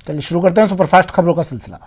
चलिए शुरू करते हैं सुपरफास्ट खबरों का सिलसिला।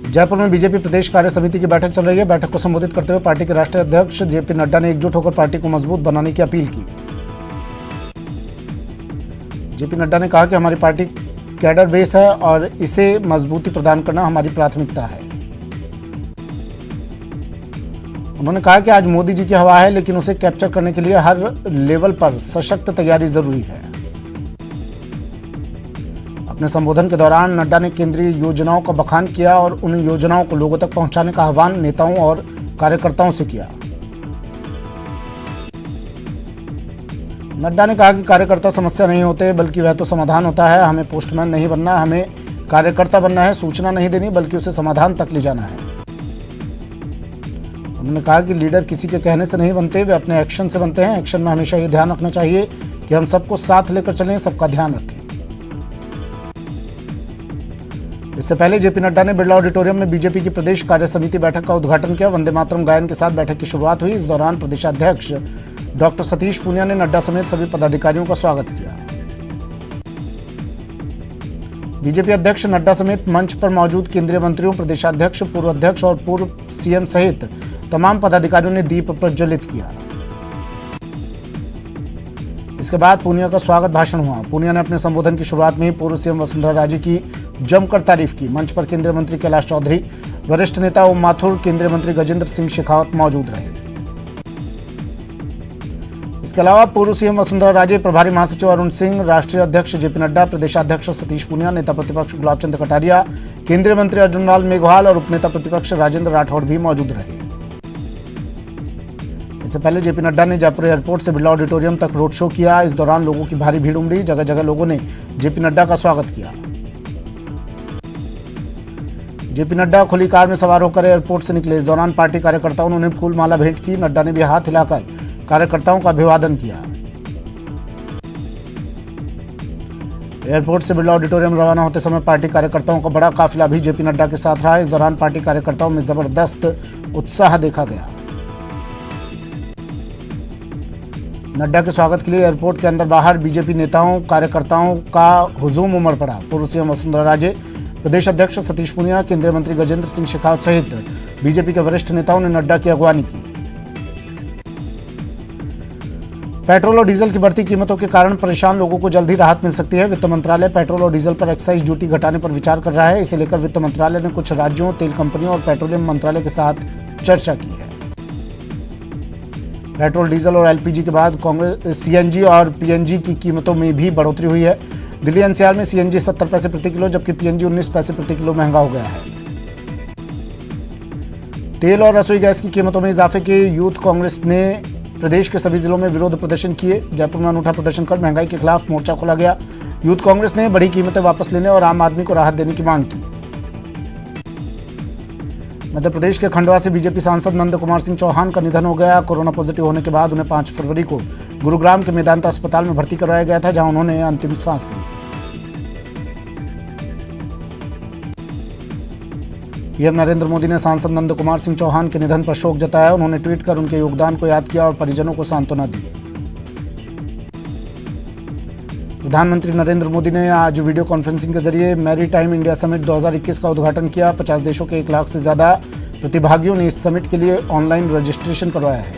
जयपुर में बीजेपी प्रदेश कार्य समिति की बैठक चल रही है। बैठक को संबोधित करते हुए पार्टी के राष्ट्रीय अध्यक्ष जेपी नड्डा ने एकजुट होकर पार्टी को मजबूत बनाने की अपील की। जेपी नड्डा ने कहा कि हमारी पार्टी कैडर बेस है और इसे मजबूती प्रदान करना हमारी प्राथमिकता है। उन्होंने कहा कि आज मोदी जी की हवा है, लेकिन उसे कैप्चर करने के लिए हर लेवल पर सशक्त तैयारी जरूरी है। अपने संबोधन के दौरान नड्डा ने केंद्रीय योजनाओं का बखान किया और उन योजनाओं को लोगों तक पहुंचाने का आह्वान नेताओं और कार्यकर्ताओं से किया। नड्डा ने कहा कि कार्यकर्ता समस्या नहीं होते, बल्कि वह तो समाधान होता है। हमें पोस्टमैन नहीं बनना, हमें कार्यकर्ता बनना है। सूचना नहीं देनी, बल्कि उसे समाधान तक ले जाना है। उन्होंने कहा कि लीडर किसी के कहने से नहीं बनते, वे अपने एक्शन से बनते हैं। एक्शन में हमेशा ये ध्यान रखना चाहिए कि हम सबको साथ लेकर चलें, सबका ध्यान रखें। इससे पहले जेपी नड्डा ने बिरला ऑडिटोरियम में बीजेपी की प्रदेश कार्य समिति बैठक का उद्घाटन किया। वंदे मातरम गायन के साथ बैठक की शुरुआत हुई। इस दौरान प्रदेशाध्यक्ष डॉक्टर सतीश पूनिया ने नड्डा समेत सभी पदाधिकारियों का स्वागत किया। बीजेपी अध्यक्ष नड्डा समेत मंच पर मौजूद केंद्रीय मंत्रियों, प्रदेशाध्यक्ष, पूर्व अध्यक्ष और पूर्व सीएम सहित तमाम पदाधिकारियों ने दीप प्रज्वलित किया। इसके बाद पूनिया का स्वागत भाषण हुआ। पूनिया ने अपने संबोधन की शुरुआत में ही पूर्व सीएम वसुंधरा राजे की जमकर तारीफ की। मंच पर केंद्रीय मंत्री कैलाश चौधरी, वरिष्ठ नेता ओम माथुर, केंद्रीय मंत्री गजेंद्र सिंह शेखावत मौजूद रहे। इसके अलावा पूर्व सीएम वसुंधरा राजे, प्रभारी महासचिव अरुण सिंह, राष्ट्रीय अध्यक्ष जेपी नड्डा, प्रदेशाध्यक्ष सतीश पूनिया, नेता प्रतिपक्ष गुलाब चंद कटारिया, केंद्रीय मंत्री अर्जुन लाल मेघवाल और उपनेता प्रतिपक्ष राजेंद्र राठौड़ भी मौजूद रहे। इससे पहले जेपी नड्डा ने जयपुर एयरपोर्ट से बिरला ऑडिटोरियम तक रोड शो किया। इस दौरान लोगों की भारी भीड़ उमड़ी। जगह जगह लोगों ने जेपी नड्डा का स्वागत किया। जेपी नड्डा खुली कार में सवार होकर एयरपोर्ट से निकले। इस दौरान पार्टी कार्यकर्ताओं ने उन्हें फूल माला भेंट की। नड्डा ने भी हाथ हिलाकर कार्यकर्ताओं का अभिवादन किया। एयरपोर्ट से बिरला ऑडिटोरियम रवाना होते समय पार्टी कार्यकर्ताओं का बड़ा काफिला भी जेपी नड्डा के साथ रहा। इस दौरान पार्टी कार्यकर्ताओं में जबरदस्त उत्साह देखा गया। नड्डा के स्वागत के लिए एयरपोर्ट के अंदर बाहर बीजेपी नेताओं, कार्यकर्ताओं का हुजूम उमड़ पड़ा। पूर्व सीएम वसुंधरा राजे, प्रदेश अध्यक्ष सतीश पूनिया, केंद्रीय मंत्री गजेंद्र सिंह शेखावत सहित बीजेपी के वरिष्ठ नेताओं ने नड्डा की अगवानी की। पेट्रोल और डीजल की बढ़ती कीमतों के कारण परेशान लोगों को जल्द ही राहत मिल सकती है। वित्त मंत्रालय पेट्रोल और डीजल पर एक्साइज ड्यूटी घटाने पर विचार कर रहा है। इसे लेकर वित्त मंत्रालय ने कुछ राज्यों, तेल कंपनियों और पेट्रोलियम मंत्रालय के साथ चर्चा की है। पेट्रोल, डीजल और एलपीजी के बाद कांग्रेस सीएनजी और पीएनजी की कीमतों में भी बढ़ोतरी हुई है। दिल्ली एनसीआर में सीएनजी 70 पैसे प्रति किलो, जबकि पीएनजी 19 पैसे प्रति किलो महंगा हो गया है। तेल और रसोई गैस की कीमतों में इजाफे के यूथ कांग्रेस ने प्रदेश के सभी जिलों में विरोध प्रदर्शन किए। जयपुर में अनूठा प्रदर्शन कर महंगाई के खिलाफ मोर्चा खोला गया। यूथ कांग्रेस ने बढ़ी कीमतें वापस लेने और आम आदमी को राहत देने की मांग की। मध्य प्रदेश के खंडवा से बीजेपी सांसद नंद कुमार सिंह चौहान का निधन हो गया। कोरोना पॉजिटिव होने के बाद उन्हें 5 फरवरी को गुरुग्राम के मेदांता अस्पताल में भर्ती कराया गया था, जहां उन्होंने अंतिम सांस ली। पीएम नरेंद्र मोदी ने सांसद नंद कुमार सिंह चौहान के निधन पर शोक जताया। उन्होंने ट्वीट कर उनके योगदान को याद किया और परिजनों को सांत्वना दी। प्रधानमंत्री नरेंद्र मोदी ने आज वीडियो कॉन्फ्रेंसिंग के जरिए मैरीटाइम इंडिया समिट 2021 का उद्घाटन किया। 50 देशों के 1 लाख से ज्यादा प्रतिभागियों ने इस समिट के लिए ऑनलाइन रजिस्ट्रेशन करवाया है।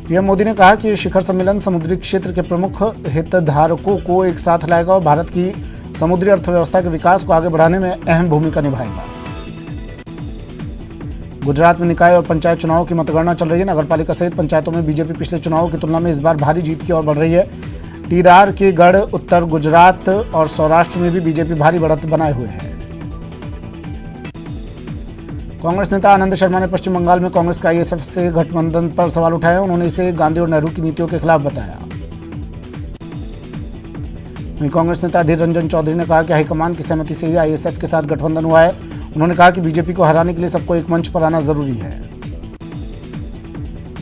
पीएम मोदी ने कहा कि ये शिखर सम्मेलन समुद्री क्षेत्र के प्रमुख हितधारकों को एक साथ लाएगा और भारत की समुद्री अर्थव्यवस्था के विकास को आगे बढ़ाने में अहम भूमिका निभाएगा। गुजरात में निकाय और पंचायत चुनावों की मतगणना चल रही है। नगरपालिका सहित पंचायतों में बीजेपी पिछले चुनावों की तुलना में इस बार भारी जीत की ओर बढ़ रही है। टीदार के गढ़, उत्तर गुजरात और सौराष्ट्र में भी बीजेपी भारी बढ़त बनाए हुए है। कांग्रेस नेता आनंद शर्मा ने पश्चिम बंगाल में कांग्रेस का आईएसएफ से गठबंधन पर सवाल उठाया। उन्होंने इसे गांधी और नेहरू की नीतियों के खिलाफ बताया। वहीं कांग्रेस नेता अधीर रंजन चौधरी ने कहा कि हाईकमान की सहमति से ही आईएसएफ के साथ गठबंधन हुआ है। उन्होंने कहा कि बीजेपी को हराने के लिए सबको एक मंच पर आना जरूरी है।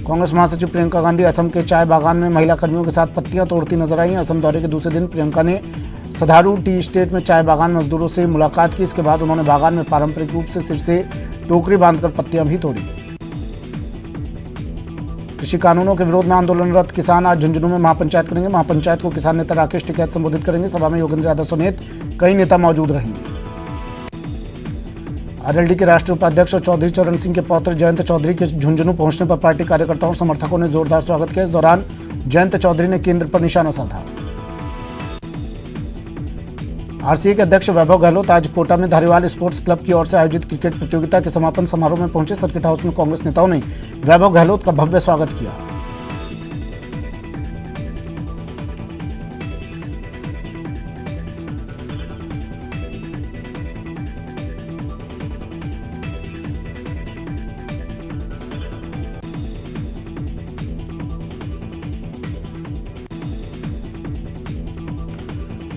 कांग्रेस महासचिव प्रियंका गांधी असम के चाय बागान में महिला कर्मियों के साथ पत्तियां तोड़ती नजर आई। असम दौरे के दूसरे दिन प्रियंका ने सधारू टी स्टेट में चाय बागान मजदूरों से मुलाकात की। इसके बाद उन्होंने बागान में पारंपरिक रूप से सिर से टोकरी बांधकर पत्तियां भी तोड़ी। कृषि कानूनों के विरोध में आंदोलनरत किसान आज झुंझुनू में महापंचायत करेंगे। महापंचायत को किसान नेता राकेश टिकैत संबोधित करेंगे। सभा में योगेंद्र यादव समेत कई नेता मौजूद रहेंगे। आरएलडी के राष्ट्रीय उपाध्यक्ष और चौधरी चरण सिंह के पौत्र जयंत चौधरी के झुंझुनू पहुंचने पर पार्टी कार्यकर्ताओं और समर्थकों ने जोरदार स्वागत किया। इस दौरान जयंत चौधरी ने केंद्र पर निशाना साधा। आरसीए के अध्यक्ष वैभव गहलोत आज कोटा में धारीवाल स्पोर्ट्स क्लब की ओर से आयोजित क्रिकेट प्रतियोगिता के समापन समारोह में पहुंचे। सर्किट हाउस में कांग्रेस नेताओं ने वैभव गहलोत का भव्य स्वागत किया।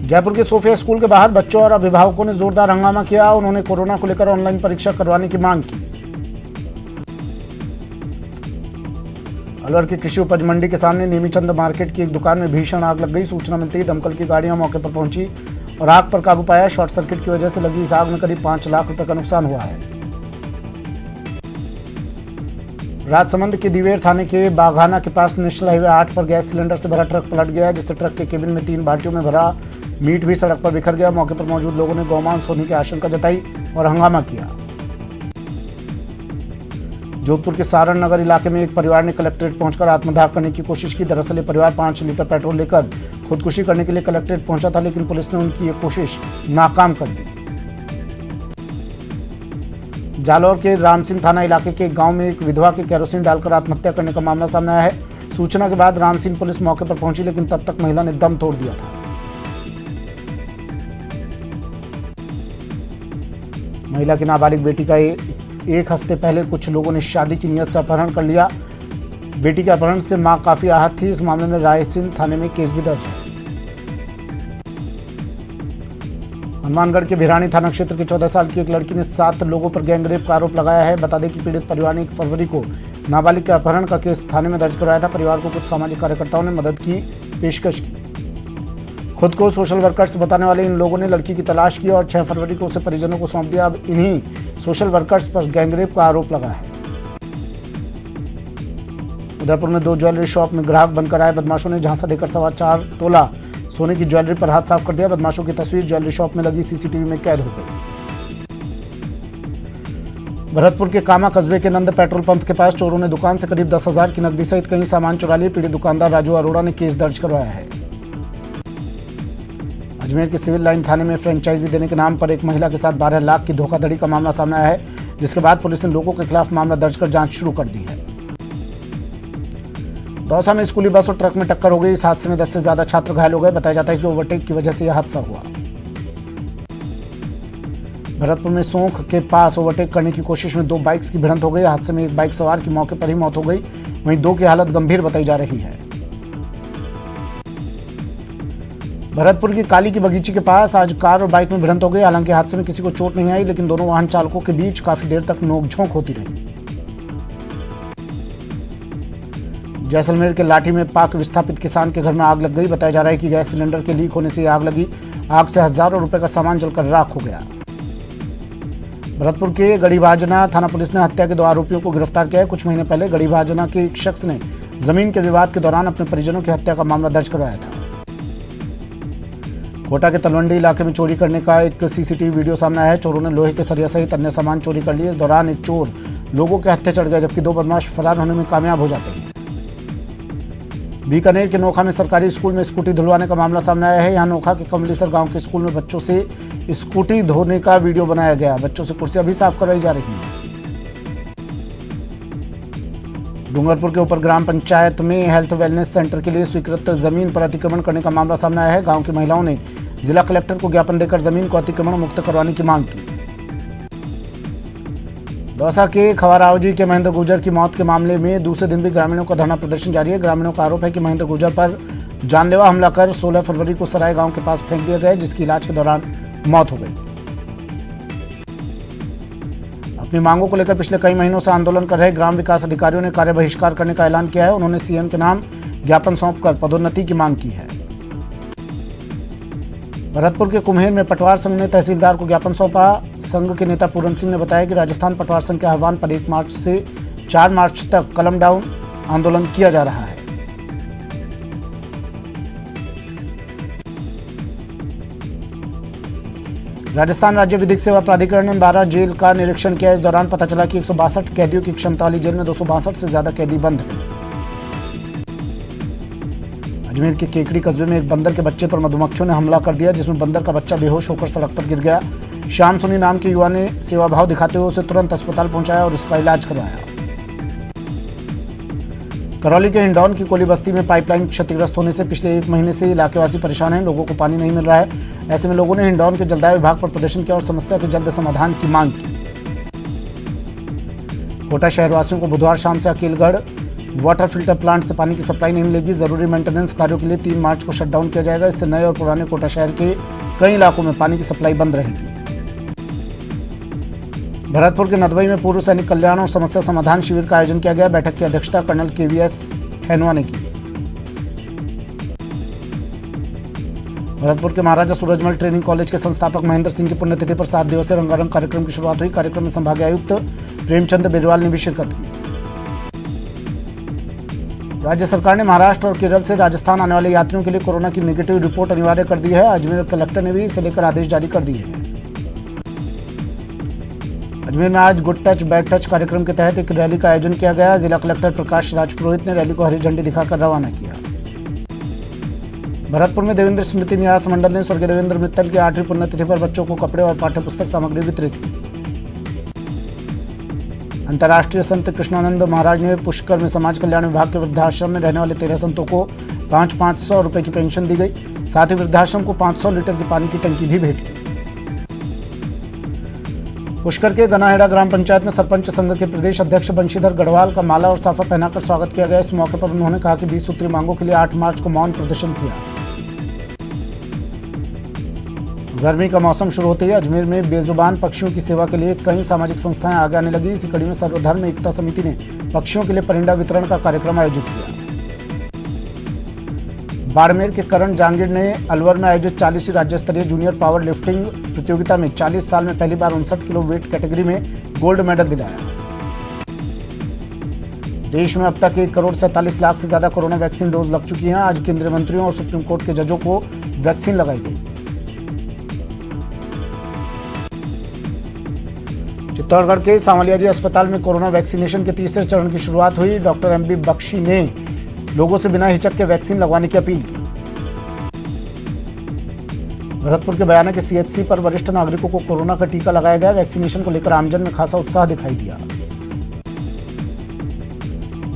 जयपुर के सोफिया स्कूल के बाहर बच्चों और अभिभावकों ने जोरदार हंगामा किया। उन्होंने कोरोना को लेकर ऑनलाइन परीक्षा करवाने की मांग की। अलवर की कृषि उपज मंडी के सामने नेमीचंद मार्केट की एक दुकान में भीषण आग लग गई। सूचना मिलते ही दमकल की गाड़ियां मौके पर पहुंची और आग पर काबू पाया। शॉर्ट सर्किट की वजह से लगी इस आग में करीब 5 लाख रुपए का नुकसान हुआ है। राजसमंद के दिवेर थाने के बाघाना के पास नेशनल हाईवे 8 पर गैस सिलेंडर से भरा ट्रक पलट गया, जिससे ट्रक के केबिन में 3 बाल्टियों में भरा मीट भी सड़क पर बिखर गया। मौके पर मौजूद लोगों ने गौमांस होने की आशंका जताई और हंगामा किया। जोधपुर के सारण नगर इलाके में एक परिवार ने कलेक्ट्रेट पहुंचकर आत्मदाह करने की कोशिश की। दरअसल ये परिवार 5 लीटर पेट्रोल लेकर खुदकुशी करने के लिए कलेक्ट्रेट पहुंचा था, लेकिन पुलिस ने उनकी ये कोशिश नाकाम कर दी। जालौर के रामसिंह थाना इलाके के गांव में एक विधवा के केरोसिन डालकर आत्महत्या करने का मामला सामने आया है। सूचना के बाद रामसिंह पुलिस मौके पर पहुंची, लेकिन तब तक महिला ने दम तोड़ दिया था। महिला की नाबालिग बेटी का एक हफ्ते पहले कुछ लोगों ने शादी की नियत से अपहरण कर लिया। बेटी के अपहरण से मां काफी आहत थी। इस मामले में रायसिंह थाने में केस भी दर्ज है। हनुमानगढ़ के भिरानी थाना क्षेत्र की 14 साल की एक लड़की ने 7 लोगों पर गैंगरेप का आरोप लगाया है। बता दें कि पीड़ित परिवार ने 1 फरवरी को नाबालिग के अपहरण का केस थाने में दर्ज करवाया था। परिवार को कुछ सामाजिक कार्यकर्ताओं ने मदद की पेशकश की। खुद को सोशल वर्कर्स बताने वाले इन लोगों ने लड़की की तलाश की और 6 फरवरी को उसे परिजनों को सौंप दिया। अब इन्हीं सोशल वर्कर्स पर गैंगरेप का आरोप लगा है। उदयपुर में 2 ज्वेलरी शॉप में ग्राहक बनकर आए बदमाशों ने झांसा देकर 4.25 तोला सोने की ज्वेलरी पर हाथ साफ कर दिया। बदमाशों की तस्वीर ज्वेलरी शॉप में लगी सीसीटीवी में कैद हो गई। भरतपुर के कामा कस्बे के नंद पेट्रोल पंप के पास चोरों ने दुकान से करीब 10,000 की नकदी सहित कई सामान चुरा लिए। पीड़ित दुकानदार राजू अरोड़ा ने केस दर्ज करवाया है। अजमेर के सिविल लाइन थाने में फ्रेंचाइजी देने के नाम पर एक महिला के साथ 12 लाख की धोखाधड़ी का मामला सामने आया है, जिसके बाद पुलिस ने लोगों के खिलाफ मामला दर्ज कर जांच शुरू कर दी है। दौसा में स्कूली बस और ट्रक में टक्कर हो गई। इस हादसे में 10 से ज्यादा छात्र घायल हो गए। बताया जाता है कि ओवरटेक की वजह से यह हादसा हुआ। भरतपुर में सोंख के पास ओवरटेक करने की कोशिश में 2 बाइक्स की भिड़ंत हो गई। हादसे में एक बाइक सवार की मौके पर ही मौत हो गई, वहीं 2 की हालत गंभीर बताई जा रही है। भरतपुर की काली की बगीची के पास आज कार और बाइक में भिड़ंत हो गई। हालांकि हादसे में किसी को चोट नहीं आई, लेकिन दोनों वाहन चालकों के बीच काफी देर तक नोकझोंक होती रही। जैसलमेर के लाठी में पाक विस्थापित किसान के घर में आग लग गई। बताया जा रहा है कि गैस सिलेंडर के लीक होने से आग लगी। आग से हजारों रुपए का सामान जलकर राख हो गया। भरतपुर के गढ़ीभाजना थाना पुलिस ने हत्या के 2 आरोपियों को गिरफ्तार किया है। कुछ महीने पहले गढ़ीभाजना के एक शख्स ने जमीन के विवाद के दौरान अपने परिजनों की हत्या का मामला दर्ज करवाया था। कोटा के तलवंडी इलाके में चोरी करने का एक सीसीटीवी वीडियो सामने आया है। चोरों ने लोहे के सरिया सहित अन्य सामान चोरी कर लिए। इस दौरान एक चोर लोगों के हत्थे चढ़ गए, जबकि 2 बदमाश फरार होने में कामयाब हो जाते हैं। बीकानेर के नोखा में सरकारी स्कूल में स्कूटी धुलवाने का मामला सामने आया है। यहाँ नोखा के कमलेसर गांव के स्कूल में बच्चों से स्कूटी धोने का वीडियो बनाया गया। बच्चों से कुर्सियां भी साफ करवाई जा रही हैं। डूंगरपुर के ऊपर ग्राम पंचायत में हेल्थ वेलनेस सेंटर के लिए स्वीकृत जमीन पर अतिक्रमण करने का मामला सामने आया है। गांव की महिलाओं ने जिला कलेक्टर को ज्ञापन देकर जमीन को अतिक्रमण मुक्त करवाने की मांग की। दौसा के खवारावजी के महेंद्र गुर्जर की मौत के मामले में दूसरे दिन भी ग्रामीणों का धरना प्रदर्शन जारी है। ग्रामीणों का आरोप है कि महेंद्र गुर्जर पर जानलेवा हमला कर 16 फरवरी को सराय गांव के पास फेंक दिया गया, जिसकी इलाज के दौरान मौत हो गई। अपनी मांगों को लेकर पिछले कई महीनों से आंदोलन कर रहे ग्राम विकास अधिकारियों ने कार्य बहिष्कार करने का ऐलान किया है। उन्होंने सीएम के नाम ज्ञापन सौंपकर पदोन्नति की मांग की है। भरतपुर के कुम्हेर में पटवार संघ ने तहसीलदार को ज्ञापन सौंपा। संघ के नेता पूरन सिंह ने बताया कि राजस्थान पटवार संघ के आह्वान पर 1 मार्च से 4 मार्च तक कलम डाउन आंदोलन किया जा रहा है। राजस्थान राज्य विधिक सेवा प्राधिकरण ने 12 जेल का निरीक्षण किया। इस दौरान पता चला कि 162 कैदियों की क्षमता वाली जेल में 262 से ज्यादा कैदी बंद हैं। अजमेर के केकड़ी कस्बे में एक बंदर के बच्चे पर मधुमक्खियों ने हमला कर दिया, जिसमें बंदर का बच्चा बेहोश होकर सड़क पर गिर गया। श्याम सोनी नाम के युवा ने सेवा भाव दिखाते हुए उसे तुरंत अस्पताल पहुंचाया और उसका इलाज करवाया। करौली के हिंडौन की कोली बस्ती में पाइपलाइन क्षतिग्रस्त होने से पिछले 1 महीने से इलाकेवासी परेशान हैं। लोगों को पानी नहीं मिल रहा है। ऐसे में लोगों ने हिंडौन के जलदाय विभाग पर प्रदर्शन किया और समस्या के जल्द समाधान की मांग की। कोटा शहरवासियों को बुधवार शाम से अकीलगढ़ वाटर फिल्टर प्लांट से पानी की सप्लाई नहीं मिलेगी। जरूरी मेंटेनेंस कार्यों के लिए 3 मार्च को शटडाउन किया जाएगा। इससे नए और पुराने कोटा शहर के कई इलाकों में पानी की सप्लाई बंद रहेगी। भरतपुर के नदबई में पूर्व सैनिक कल्याण और समस्या समाधान शिविर का आयोजन किया गया। बैठक की अध्यक्षता कर्नल KVS हैनवा ने की। भरतपुर के महाराजा सूरजमल ट्रेनिंग कॉलेज के संस्थापक महेंद्र सिंह की पुण्यतिथि पर 7 दिवसीय रंगारंग कार्यक्रम की शुरुआत हुई। कार्यक्रम में संभागीय आयुक्त प्रेमचंद बेरवाल ने भी शिरकत की। राज्य सरकार ने महाराष्ट्र और केरल से राजस्थान आने वाले यात्रियों के लिए कोरोना की नेगेटिव रिपोर्ट अनिवार्य कर दी है। अजमेर कलेक्टर ने भी इसे लेकर आदेश जारी कर दिए हैं। अजमेर में आज गुड टच बैड टच कार्यक्रम के तहत एक रैली का आयोजन किया गया। जिला कलेक्टर प्रकाश राज पुरोहित ने रैली को हरी झंडी दिखाकर रवाना किया। भरतपुर में देवेंद्र स्मृति न्यास मंडल ने स्वर्गीय देवेंद्र मित्तल की 8वीं पुण्यतिथि पर बच्चों को कपड़े और पाठ्य पुस्तक सामग्री वितरित की। अंतर्राष्ट्रीय संत कृष्णानंद महाराज ने पुष्कर में समाज कल्याण विभाग के वृद्धाश्रम में रहने वाले 13 संतों को 500 रुपए की पेंशन दी गई। साथ ही वृद्धाश्रम को 500 लीटर की पानी की टंकी भी भेंट की। पुष्कर के गनाहेड़ा ग्राम पंचायत में सरपंच संघ के प्रदेश अध्यक्ष बंशीधर गढ़वाल का माला और साफा पहनाकर स्वागत किया गया। इस मौके पर उन्होंने कहा कि 20 सूत्री मांगों के लिए 8 मार्च को मौन प्रदर्शन किया। गर्मी का मौसम शुरू होते ही अजमेर में बेजुबान पक्षियों की सेवा के लिए कई सामाजिक संस्थाएं आगे आने लगी। इसी कड़ी में सर्वधर्म एकता समिति ने पक्षियों के लिए परिंदा वितरण का कार्यक्रम आयोजित किया। बाड़मेर के करण जहांगीर ने अलवर में आयोजित 40वीं राज्य स्तरीय जूनियर पावर लिफ्टिंग प्रतियोगिता में 40 साल में पहली बार 59 किलो वेट कैटेगरी में गोल्ड मेडल दिलाया। देश में अब तक 1 करोड़ 47 लाख से ज्यादा कोरोना वैक्सीन डोज लग चुकी हैं। आज केंद्रीय मंत्रियों और सुप्रीम कोर्ट के जजों को वैक्सीन लगाई गई। चित्तौड़गढ़ के सांवलियाजी अस्पताल में कोरोना वैक्सीनेशन के तीसरे चरण की शुरुआत हुई। डॉक्टर MB बख्शी ने लोगों से बिना हिचक के वैक्सीन लगवाने की अपील की। भरतपुर के बयाना के CHC पर वरिष्ठ नागरिकों को कोरोना का टीका लगाया गया। वैक्सीनेशन को लेकर आमजन में खासा उत्साह दिखाई दिया।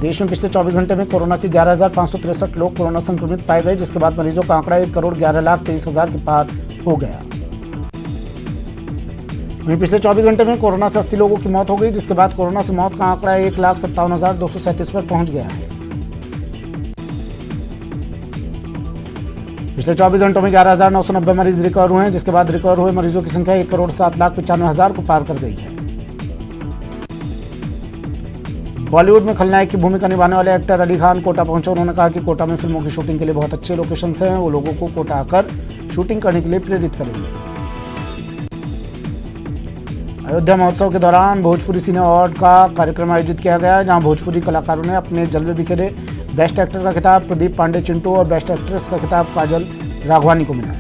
देश में पिछले 24 घंटे में कोरोना के 11,563 लोग कोरोना संक्रमित पाए गए, जिसके बाद मरीजों का आंकड़ा 1,11,23,000 के पार हो गया। वहीं पिछले 24 घंटे में कोरोना से 80 लोगों की मौत हो गई, जिसके बाद कोरोना से मौत का आंकड़ा 1,57,237 पर पहुंच गया है। पिछले 24 घंटों में 11,990 मरीज रिकवर हुए हैं, जिसके बाद रिकवर हुए मरीजों की संख्या 1,07,95,000 को पार कर गई है। बॉलीवुड में खलनायक की भूमिका निभाने वाले एक्टर अली खान कोटा पहुंचे। उन्होंने कहा कि कोटा में फिल्मों की शूटिंग के लिए बहुत अच्छे लोकेशंस हैं। वो लोगों को कोटा आकर शूटिंग करने के लिए प्रेरित करेंगे। अयोध्या महोत्सव के दौरान भोजपुरी सिने अवार्ड का कार्यक्रम आयोजित किया गया, जहां भोजपुरी कलाकारों ने अपने जलवे बिखेरे। बेस्ट एक्टर का खिताब प्रदीप पांडे चिंटू और बेस्ट एक्ट्रेस का खिताब काजल राघवानी को मिला।